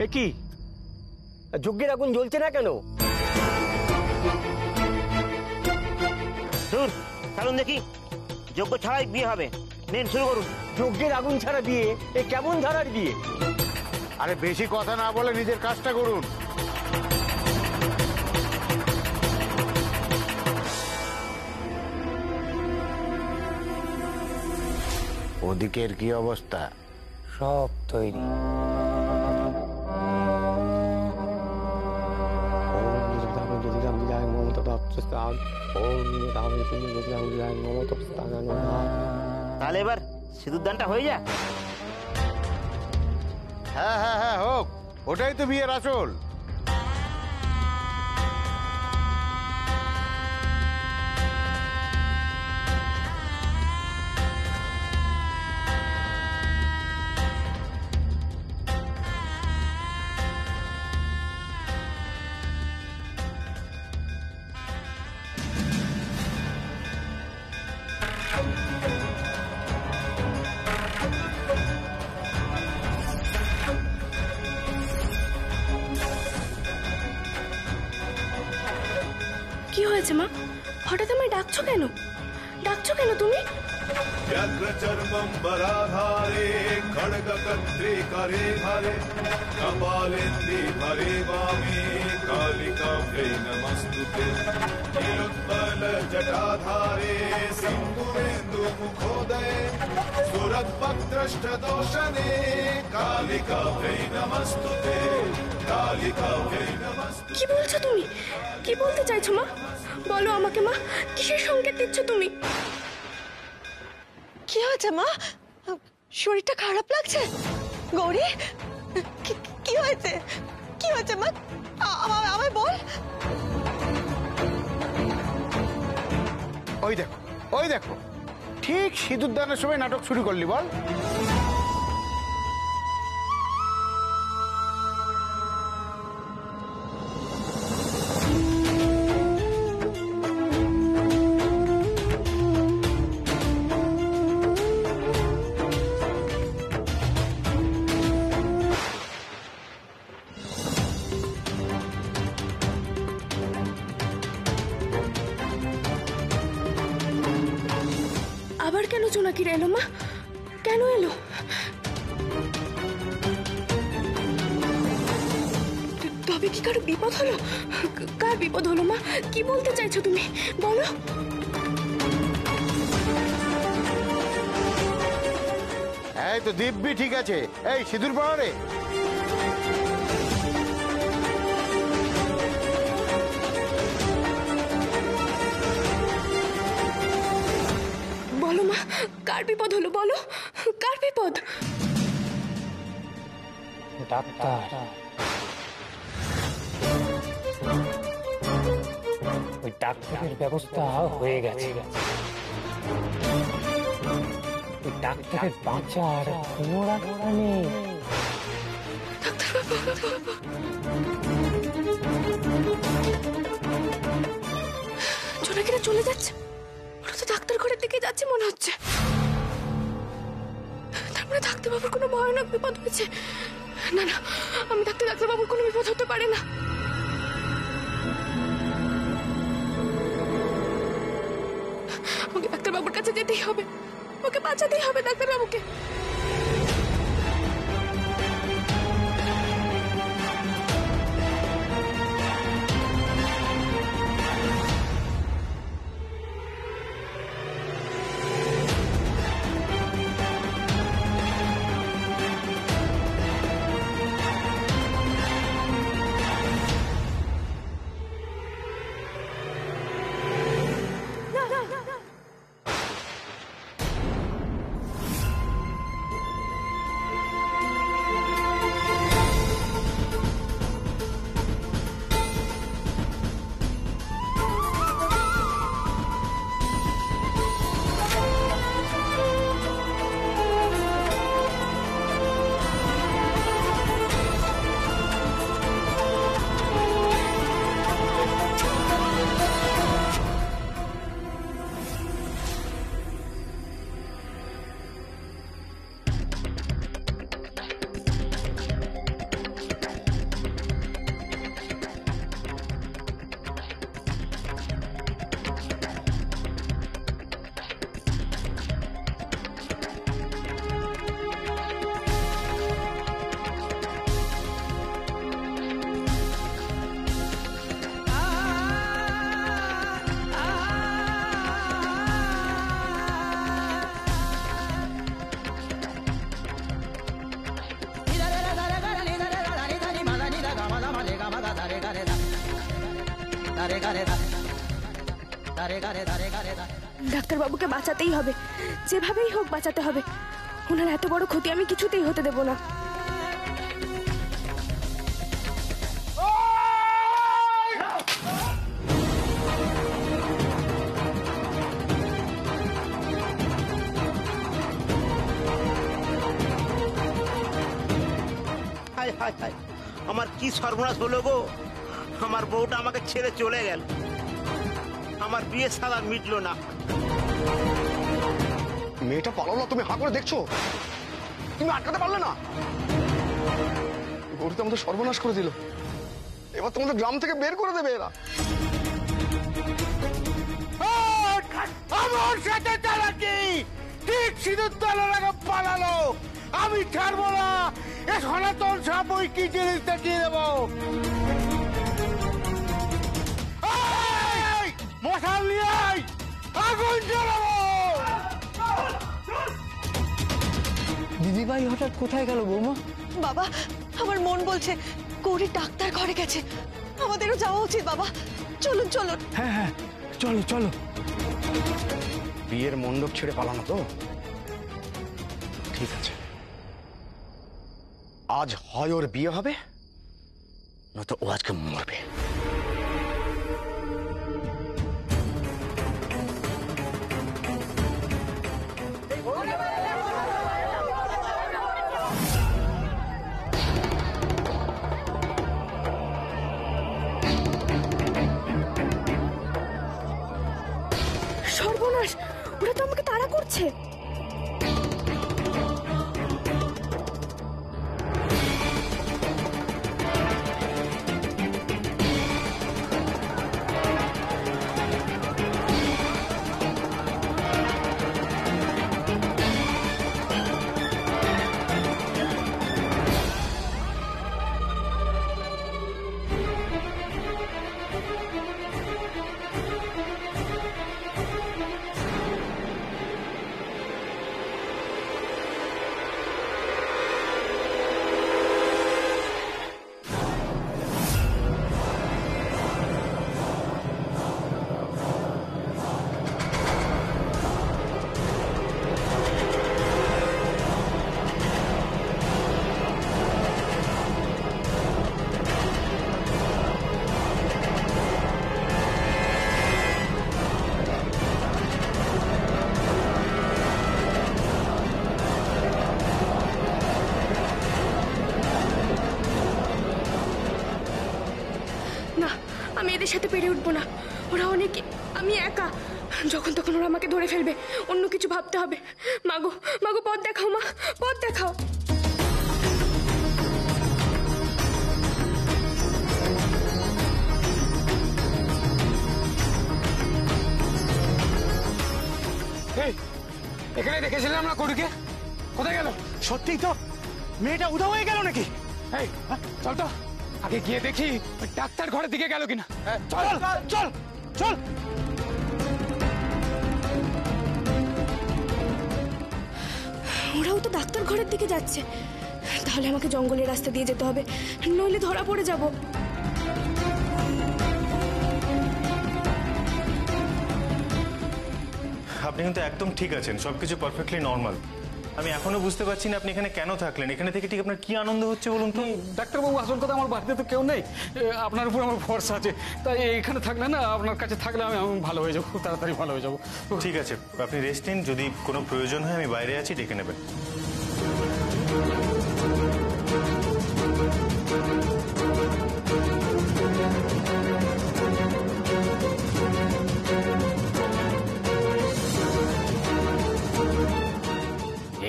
এ কি, যজ্ঞের আগুন জ্বলছে না কেন? চলুন দেখি, যজ্ঞ ছাড়াই বিয়ে হবে। নিন, শুরু করুন। যজ্ঞের আগুন ছাড়া বিয়ে? এ কেমন ধারার বিয়ে? আরে বেশি কথা না বলে নিজের কাজটা করুন। ওদিকের কি অবস্থা? সব তৈরি। তাহলে এবার সিঁদুর দানটা হয়ে যাক। হ্যাঁ হ্যাঁ হ্যাঁ, হোক। ওটাই তো বিয়ের আসল। কি হয়েছে মা? হঠাৎ আমায় ডাকছো কেন? ডাকছো কেন তুমি? ব্যগ্রচর্মম্বরাধারে খড়গকর্ত্রে করে ধরে কপালেন্দি ভরে বামে কালিকাভ্যে নমস্তুতে নীলোৎপল জটাধারে সিন্দুরেন্দু মুখোদয়ে সুরদ্ভদ্রষ্টদোষণে কালিকাভ্যে নমস্তুতে কালিকাভ্যে নমস্তুতে। কি বলছো তুমি? কি বলতে চাইছো মা? বলো আমাকে মা, কিসের সংকেত দিচ্ছ তুমি? কি হয়েছে মা? শরীরটা খারাপ লাগছে? গৌরী, কি হয়েছে? কি হয়েছে মা? আমায় বল। ওই দেখো, ওই দেখো, ঠিক সিঁদুর দানের সময় নাটক শুরু করলি বল। আবার কেন জোনাকিরা এলো মা? কেন এলো? তবে কি কারো বিপদ হলো? কার বিপদ হলো মা? কি বলতে চাইছো তুমি? বলো। এই তো দিব্যি ঠিক আছে। এই সিঁদুর পড়া রে। বলো মা, কার বিপদ হলো? বলো, কার বিপদ? ডাক্তার, ওই ডাক্তারের ব্যবস্থা হয়ে গেছে। ওই ডাক্তারের বাঁচার কোনো রাস্তা নেই। জোনাকিরা চলে যাচ্ছে। ওরা তো ডাক্তার ঘরের দিকে যাচ্ছে মনে হচ্ছে। তারপরে ডাক্তারবাবুর কোনো ভয়ানক বিপদ হয়েছে। না না, আমি ডাক্তারবাবুর কোনো বিপদ হতে পারে না। আমাকে ডাক্তারবাবুর কাছে যেতেই হবে। ওকে বাঁচাতেই হবে ডাক্তারবাবুকে। ডাক্তারবাবুকে বাঁচাতেই হবে, যেভাবেই হোক বাঁচাতে হবে। ওনার এত বড় ক্ষতি আমি কিছুতেই হতে দেব না। হায় হায় হায়, আমার কি সর্বনাশ হলো গো। আমার বউটা আমাকে ছেড়ে চলে গেল, আমার বিয়ে সাদা মিটলো না। মেয়েটা পালালো, তুমি হাঁ করে দেখছো, তুমি আটকাতে পারলে না। গরু তো আমাদের সর্বনাশ করে দিল, এবার তোমাদের গ্রাম থেকে বের করে দেবে এরা। আমার সাথে চালাকি, ঠিক সিঁদুরদানের আগে পালালো। আমি ছাড়বো না, এ সনাতন সাপ ওই কি জিনিস দেখিয়ে দেবো। মশাল নিয়ে আয়, আগুন জ্বালাবো। দিদিভাই হঠাৎ কোথায় গেল বৌমা? বাবা, আমার মন বলছে গৌরী ডাক্তার ঘরে গেছে, আমাদেরও যাওয়া উচিত। বাবা চলুন চলুন। হ্যাঁ হ্যাঁ, চলো চলো। বিয়ের মণ্ডপ ছেড়ে পালানো তো ঠিক আছে, আজ হয় ওর বিয়ে হবে, নয়তো ও আজকে মরবে। সর্বনাশ, ওরা তো আমাকে তাড়া করছে। না, আমি এদের সাথে পেরে উঠবো না। ওরা অনেক, আমি একা। যখন তখন ওরা আমাকে ধরে ফেলবে, অন্য কিছু ভাবতে হবে। মাগো মাগো, পথ দেখাও মা, পথ দেখাও। এখানে দেখেছিলাম না গরুকে, কোথায় গেল? সত্যি তো, মেয়েটা উধাও হয়ে গেল নাকি? এই চল তো, আগে গিয়ে দেখি ডাক্তার ঘরের দিকে গেল কিনা। চল চল চল। ওরাও তো ডাক্তার ঘরের দিকে যাচ্ছে, তাহলে আমাকে জঙ্গলের রাস্তা দিয়ে যেতে হবে, নইলে ধরা পড়ে যাব। আপনি কিন্তু একদম ঠিক আছেন, সবকিছু পারফেক্টলি নর্মাল। আমি এখনো বুঝতে পারছি না আপনি এখানে কেন থাকলেন, এখানে থেকে ঠিক আপনার কি আনন্দ হচ্ছে বলুন তো? ডাক্তারবাবু, আসল কথা আমার বাড়িতে তো কেউ নেই, আপনার উপর আমার ভরসা আছে, তাই এখানে থাকলে না, আপনার কাছে থাকলে আমি ভালো হয়ে যাবো, খুব তাড়াতাড়ি ভালো হয়ে যাবো। ঠিক আছে, আপনি রেস্ট নিন, যদি কোনো প্রয়োজন হয় আমি বাইরে আছি, ডেকে নেবেন।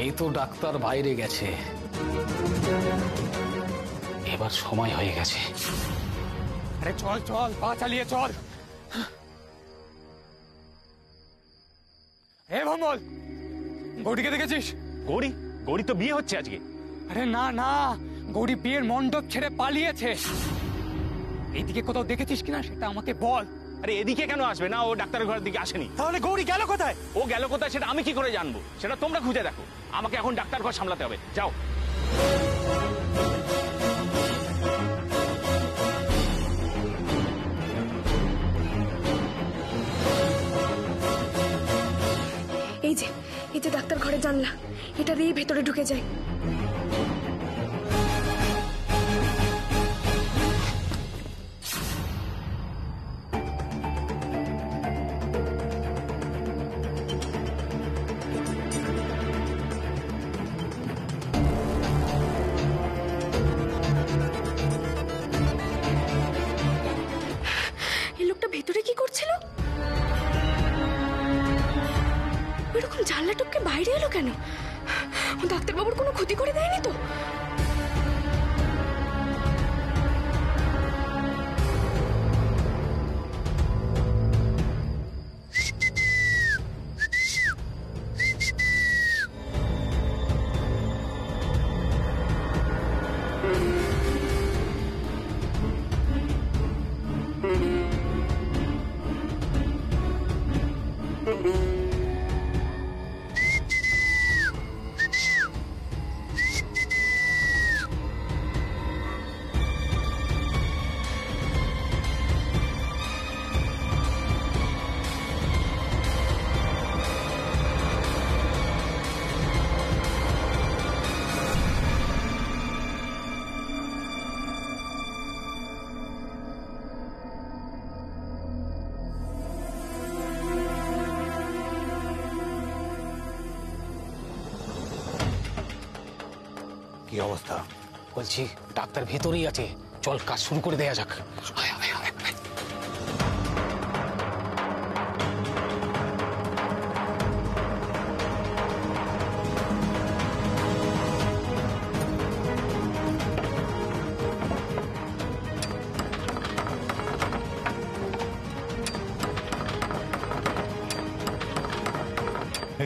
এই তো ডাক্তার বাইরে গেছে, এবার সময় হয়ে গেছে। আরে চল চল, পা চালিয়ে চল। হে ভমল, গৌরীকে দেখেছিস? গৌরী? গৌরী তো বিয়ে হচ্ছে আজকে। আরে না না, গৌরী বিয়ের মণ্ডপ ছেড়ে পালিয়েছে। এইদিকে কোথাও দেখেছিস কিনা সেটা আমাকে বল। আরে এদিকে কেন আসবে না, ও ডাক্তারের ঘরের দিকে আসেনি। তাহলে গৌরী গেল কোথায়? ও গেল কোথায় সেটা আমি কি করে জানবো? সেটা তোমরা খুঁজে দেখো, আমাকে এখন ডাক্তার ঘর সামলাতে হবে, যাও। এই যে ডাক্তার ঘরে জানলা, এটা দিয়ে ভেতরে ঢুকে যায়। এই লোকটা ভেতরে কি করছিল? এরকম জানলা টপকে বাইরে এলো কেন? ডাক্তারবাবুর কোনো ক্ষতি করে দেয়নি তো? কি অবস্থা? বলছি ডাক্তার ভেতরেই আছে, চল কাজ শুরু করে দেয়া যাক। আয়, আয়, আয়, আয়।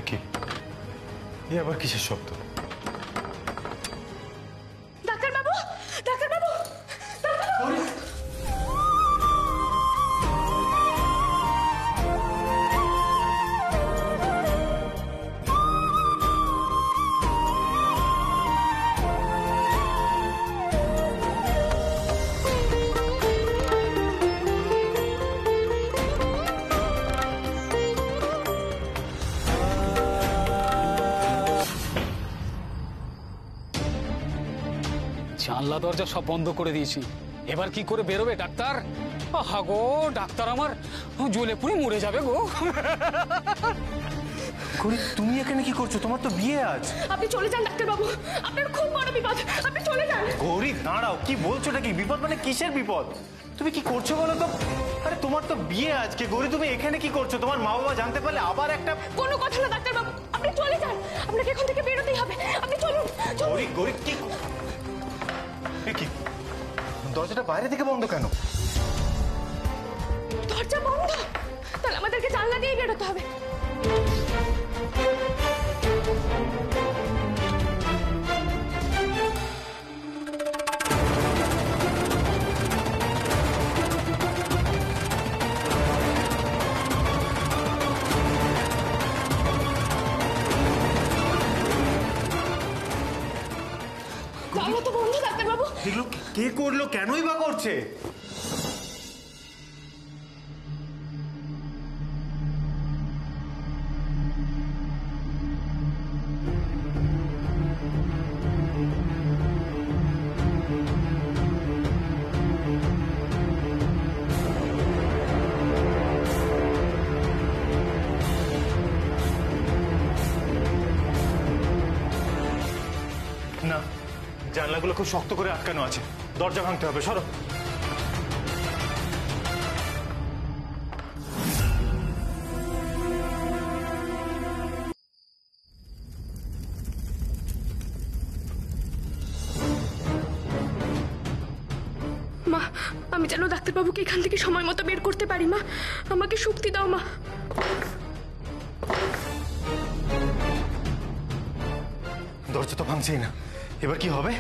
কি এ আবার কিসের শব্দ? ডাক্তারবাবু, ডাক্তারবাবু, ডাক্তারবাবু! জানলা দরজা সব বন্ধ করে দিয়েছি, এবার কি করে বেরোবে ডাক্তার? আহা গো, ডাক্তার আমার জ্বলে পুড়ে মরে যাবে গো। গৌরী, তুমি এখানে কি করছো? তোমার তো বিয়ে আজ। আপনি চলে যান ডাক্তারবাবু, আপনার খুব বড় বিপদ, আপনি চলে যান। গৌরী দাঁড়াও, কি বলছো? কি বিপদ? মানে কিসের বিপদ? তুমি কি করছো বলো তো? আরে তোমার তো বিয়ে আজকে। গৌরী তুমি এখানে কি করছো? তোমার মা বাবা জানতে পারলে আবার একটা... কোনো কথা না ডাক্তারবাবু, আপনি চলে যান, আপনাকে এখন থেকে বেরোতেই হবে, আপনি চলুন। গৌরী, গৌরী কি কি দরজাটা বাইরে থেকে বন্ধ কেন? দরজা বন্ধ? তাহলে আমাদেরকে জানলা দিয়েই বেরোতে হবে। জানলা তো বন্ধ ডাক্তারবাবু। এগুলো কে করলো? কেনই বা করছে? না, জানলাগুলো খুব শক্ত করে আটকানো আছে, দরজা ভাঙতে হবে। সরো। মা, আমি যেন ডাক্তারবাবুকে এখান থেকে সময় মতো বের করতে পারি। মা, আমাকে শক্তি দাও মা। দরজা তো ভাঙছেই না, এবার কি হবে?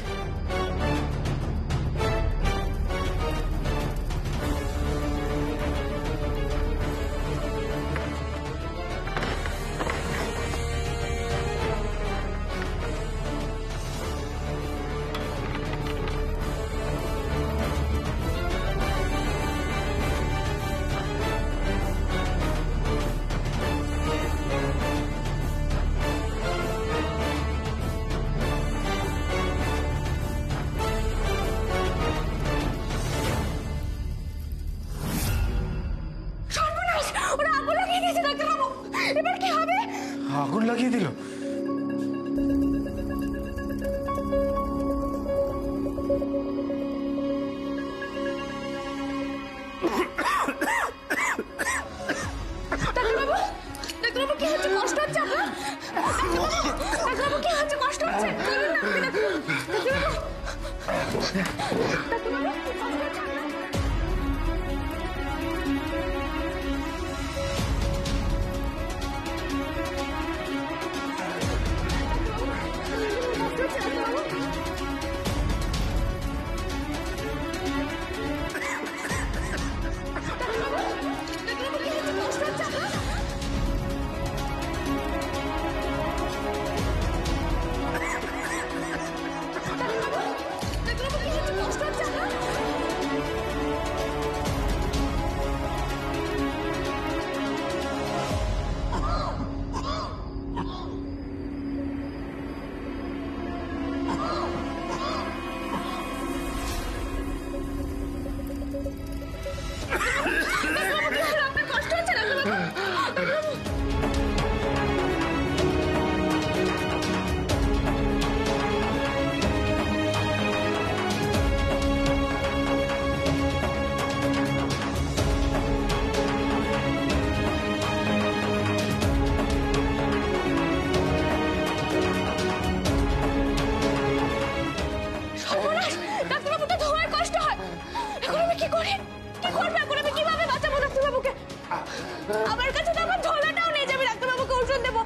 আমার কাছে তো আমার ঝোলাটাও নেই, যাবে ডাক্তারবাবুকে ওষুধ দেবো।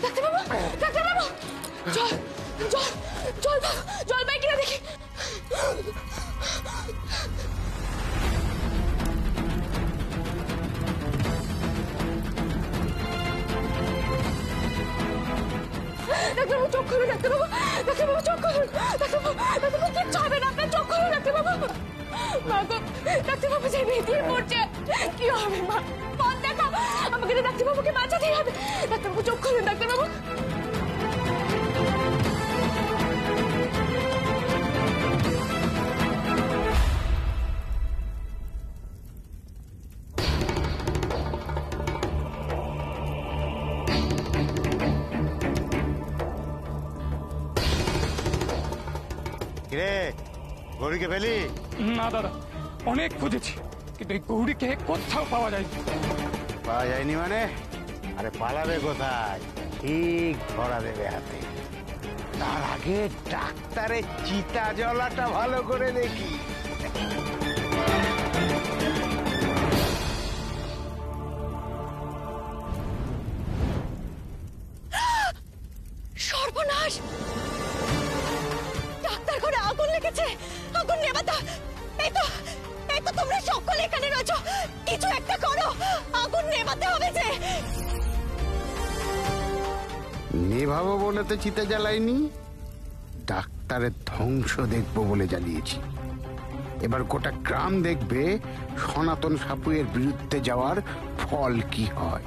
ডাক্তারবাবু, ডাক্তারবাবু, জল জল জল জল পাই কিনা দেখি। ডাক্তারবাবু চোখ খুলুন, ডাক্তারবাবু, ডাক্তারবাবু চোখ খুলুন, ডাক্তারবাবু, ডাক্তারবাবু কিচ্ছু হবে না, আপনার চোখ খুলুন ডাক্তারবাবু। মা গো, ডাক্তারবাবু যে ভেতিয়ে পড়ছে, কি হবে মা? পথ দেখাও, আমাকে তো ডাক্তারবাবুকে বাঁচাতেই হবে। ডাক্তারবাবু চোখ খুলুন, ডাক্তারবাবু। কিরে, গৌরীকে পেলি? না দাদা, অনেক খুঁজেছি, কিন্তু এই গৌরীকে কোথাও পাওয়া যায়নি। পাওয়া যায়নি মানে? আরে পালাবে কোথায়? ঠিক ধরা দেবে হাতে। তার আগে ডাক্তারের চিতা জ্বলাটা ভালো করে দেখি। সর্বনাশ! ডাক্তার ঘরে আগুন লেগেছে, আগুন নেভাতে। এই তো তোমরা সকলে এখানে রয়েছো, কিছু একটা করো, আগুন নেভাতে হবে যে। নেভাবো বলে তো চিতা জ্বালাইনি, ডাক্তারের ধ্বংস দেখবো বলে জ্বালিয়েছি। এবার গোটা গ্রাম দেখবে সনাতন সাপুয়ের বিরুদ্ধে যাওয়ার ফল কি হয়।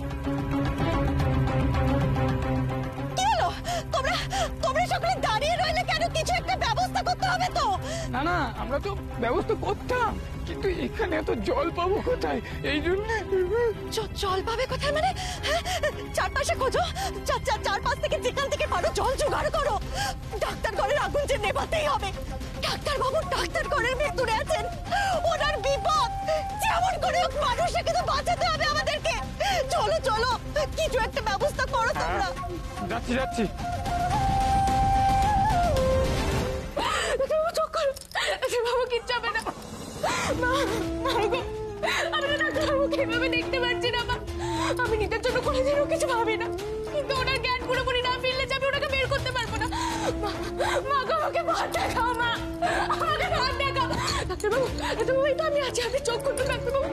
তোমরা সকলে দাঁড়িয়ে রইলে কেন? কিছু একটা ব্যবস্থা করতে হবে তো। না না, আমরা তো ব্যবস্থা করতাম, কিন্তু এখানে এত জল পাবো কোথায়? এই জন্য জল পাবে কোথায় মানে? চারপাশে খোঁজো, চারপাশ থেকে যেখান থেকে পারো জল জোগাড় করো। ডাক্তার ঘরের আগুন যে নেভাতেই হবে। ডাক্তার বাবু ডাক্তার ঘরের ভেতরে আছেন, ওনার বিপদ। যেমন করে হোক মানুষকে তো বাঁচাতে হবে আমাদেরকে। চলো চলো, কিছু একটা ব্যবস্থা করো তোমরা। যাচ্ছি যাচ্ছি। বাবু কিচ্ছু হবে না, আমি ডাক্তারবাবুকে এভাবে দেখতে পাচ্ছি না। আমি নিজের জন্য কোনোদিনও কিছু ভাবি না, কিন্তু ওনার জ্ঞান পুরোপুরি না ফিরলে যাবে, ওনাকে বের করতে পারবো না। মা গো, আমাকে ভয় দেখাও, মা আমাকে ভয় দেখাও। ডাক্তারবাবু, ডাক্তারবাবু, এই তো আমি আছি, আপনি চোখ খুলুন ডাক্তারবাবু।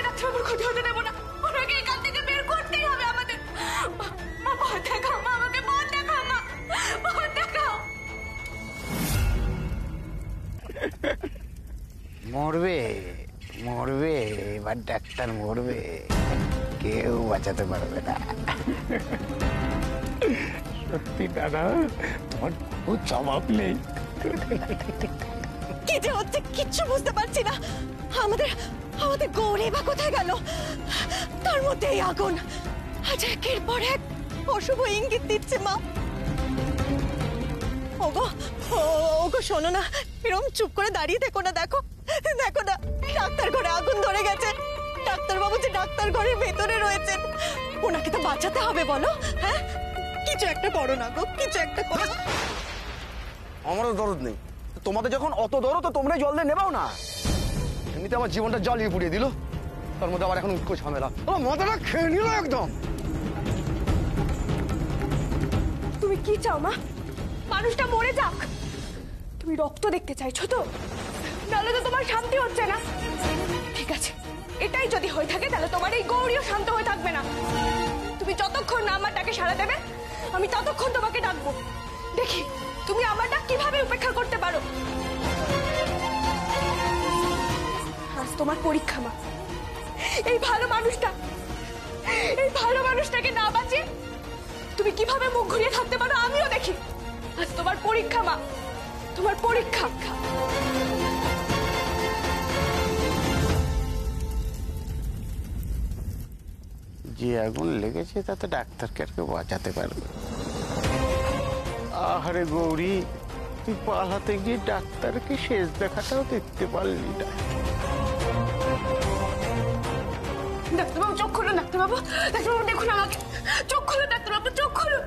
ডাক্তারবাবুর ক্ষতি হতে দেবো না, ওনাকে এখান থেকে বের করতেই হবে আমাদের। মা ভয় দেখাও, মা আমাকে ভয় দেখাও, মা ভয় দেখাও। মরবে মরবে, এবার ডাক্তার মরবে, কেউ বাঁচাতে পারবে না। সত্যি দাদা, তোমার কোনো জবাব নেই। কি যে হচ্ছে কিচ্ছু বুঝতে পারছি না। আমাদের আমাদের গৌরী বা কোথায় গেল? তার মধ্যে এই আগুন আজ একের পর এক অশুভ ইঙ্গিত দিচ্ছে মা। ওগো ওগো শোনো না, এরকম চুপ করে দাঁড়িয়ে দেখো না, দেখো দেখো না, ডাক্তার ঘরে আগুন ধরে গেছে। ডাক্তারবাবু যে ডাক্তার ঘরের ভেতরে রয়েছেন, ওনাকে তো বাঁচাতে হবে বলো। হ্যাঁ, কিছু একটা করো না গো, কিছু একটা করো। আমারও দরদ নেই, তোমাদের যখন অত দরদ তো তোমরাই জল দিয়ে নেবাও না। এমনিতে আমার জীবনটা জ্বালিয়ে পুড়িয়ে দিল, তার মধ্যে আবার এখন উৎকো ঝামেলা, আমার মাথাটা খেয়ে নিল একদম। তুমি কি চাও মা? মানুষটা মরে যাক? তুমি রক্ত দেখতে চাইছো তো? নাহলে তো তোমার শান্তি হচ্ছে না। ঠিক আছে, এটাই যদি হয়ে থাকে তাহলে তোমার এই গৌরীও শান্ত হয়ে থাকবে না। তুমি যতক্ষণ না আমার ডাকে সাড়া দেবে, আমি ততক্ষণ তোমাকে ডাকবো। দেখি তুমি আমার ডাক কিভাবে উপেক্ষা করতে পারো। আজ তোমার পরীক্ষা মা। এই ভালো মানুষটাকে না বাঁচিয়ে তুমি কিভাবে মুখ ঘুরিয়ে থাকতে পারো আমিও দেখি। আজ তোমার পরীক্ষা মা, তোমার পরীক্ষা। যে আগুন লেগেছে তাতে ডাক্তারকে আর কেউ বাঁচাতে পারবে? আহারে গৌরী, তুই পালাতে গিয়ে ডাক্তারকে শেষ দেখাটাও দেখতে পারলি না। ডাক্তারবাবু চোখ খুলুন, ডাক্তারবাবু দেখুন আমাকে, চোখ খুলুন ডাক্তারবাবু, চোখ খুলুন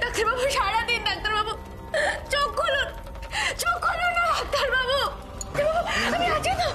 ডাক্তারবাবু, সারাদিন ডাক্তারবাবু চোখ খুলুন না ডাক্তারবাবু। আমি আছি তো,